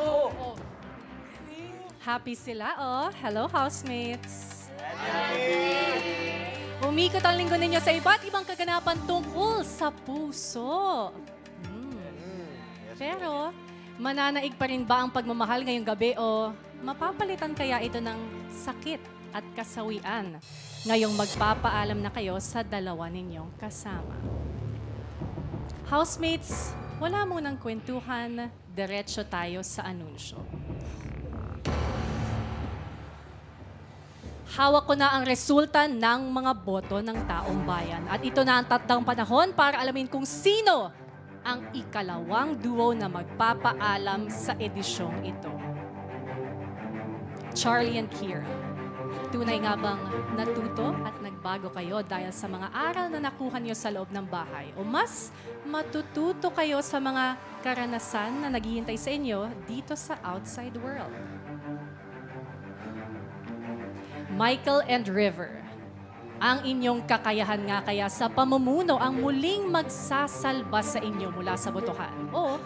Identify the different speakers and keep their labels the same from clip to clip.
Speaker 1: Oh. Happy sila, oh. Hello, housemates. Umikot ang linggo ninyo sa iba't ibang kaganapan tungkol sa puso. Pero, mananaig pa rin ba ang pagmamahal ngayong gabi o mapapalitan kaya ito ng sakit at kasawian ngayong magpapaalam na kayo sa dalawa ninyong kasama? Housemates, wala munang kwentuhan, diretso tayo sa anunsyo. Hawak ko na ang resulta ng mga boto ng taong bayan. At ito na ang tatang panahon para alamin kung sino ang ikalawang duo na magpapaalam sa edisyong ito. Charlie and Kira, tunay nga bang natuto at nagbago kayo dahil sa mga aral na nakuha niyo sa loob ng bahay? O mas matututo kayo sa mga karanasan na naghihintay sa inyo dito sa outside world? Michael and River, ang inyong kakayahan nga kaya sa pamumuno ang muling magsasalba sa inyo mula sa botohan? O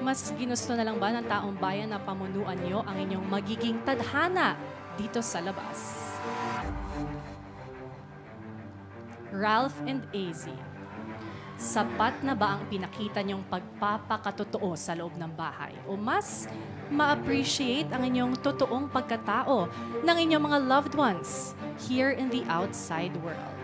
Speaker 1: mas ginusto na lang ba ng taong bayan na pamunuan nyo ang inyong magiging tadhana dito sa labas? Ralph and AZ, sapat na ba ang pinakita niyong pagpapakatotoo sa loob ng bahay? O mas ma-appreciate ang inyong totoong pagkatao ng inyong mga loved ones here in the outside world?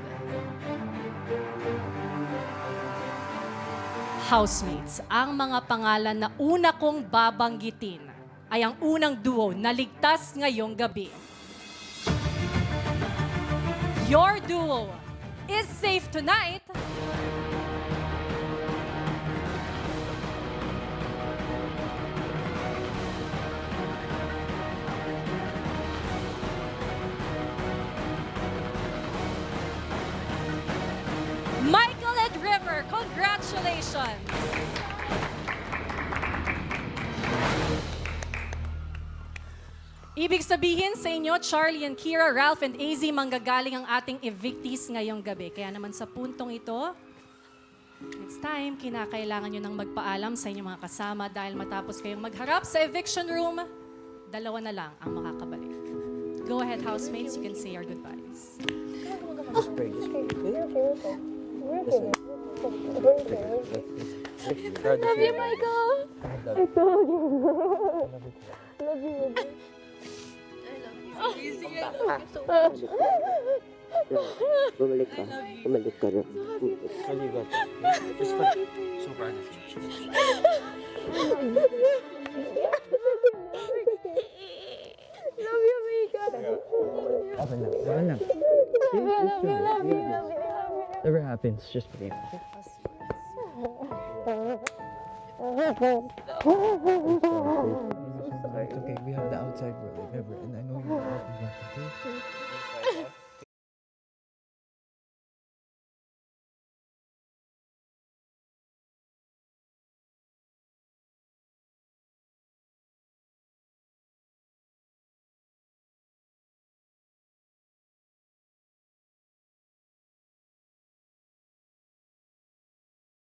Speaker 1: Housemates, ang mga pangalan na una kong babanggitin ay ang unang duo na ligtas ngayong gabi. Your duo is safe tonight. Michael and River, congratulations! Ibig sabihin sa inyo, Charlie and Kira, Ralph and AZ, manggagaling ang ating evictees ngayong gabi. Kaya naman sa puntong ito, it's time, kinakailangan nyo nang magpaalam sa inyong mga kasama dahil matapos kayong magharap sa eviction room, dalawa na lang ang makakabalik. Go ahead, housemates, you can say your goodbyes.
Speaker 2: Love you, Michael. I told you. Love you.
Speaker 3: Bumalik ka. Bumalik ka na.
Speaker 4: Maligot. Just for super
Speaker 2: Love you, Michael.
Speaker 4: Open lang. Open lang.
Speaker 2: Love you.
Speaker 4: Whatever happens, just pray. It's okay. We have the outside world, if ever, and I know you.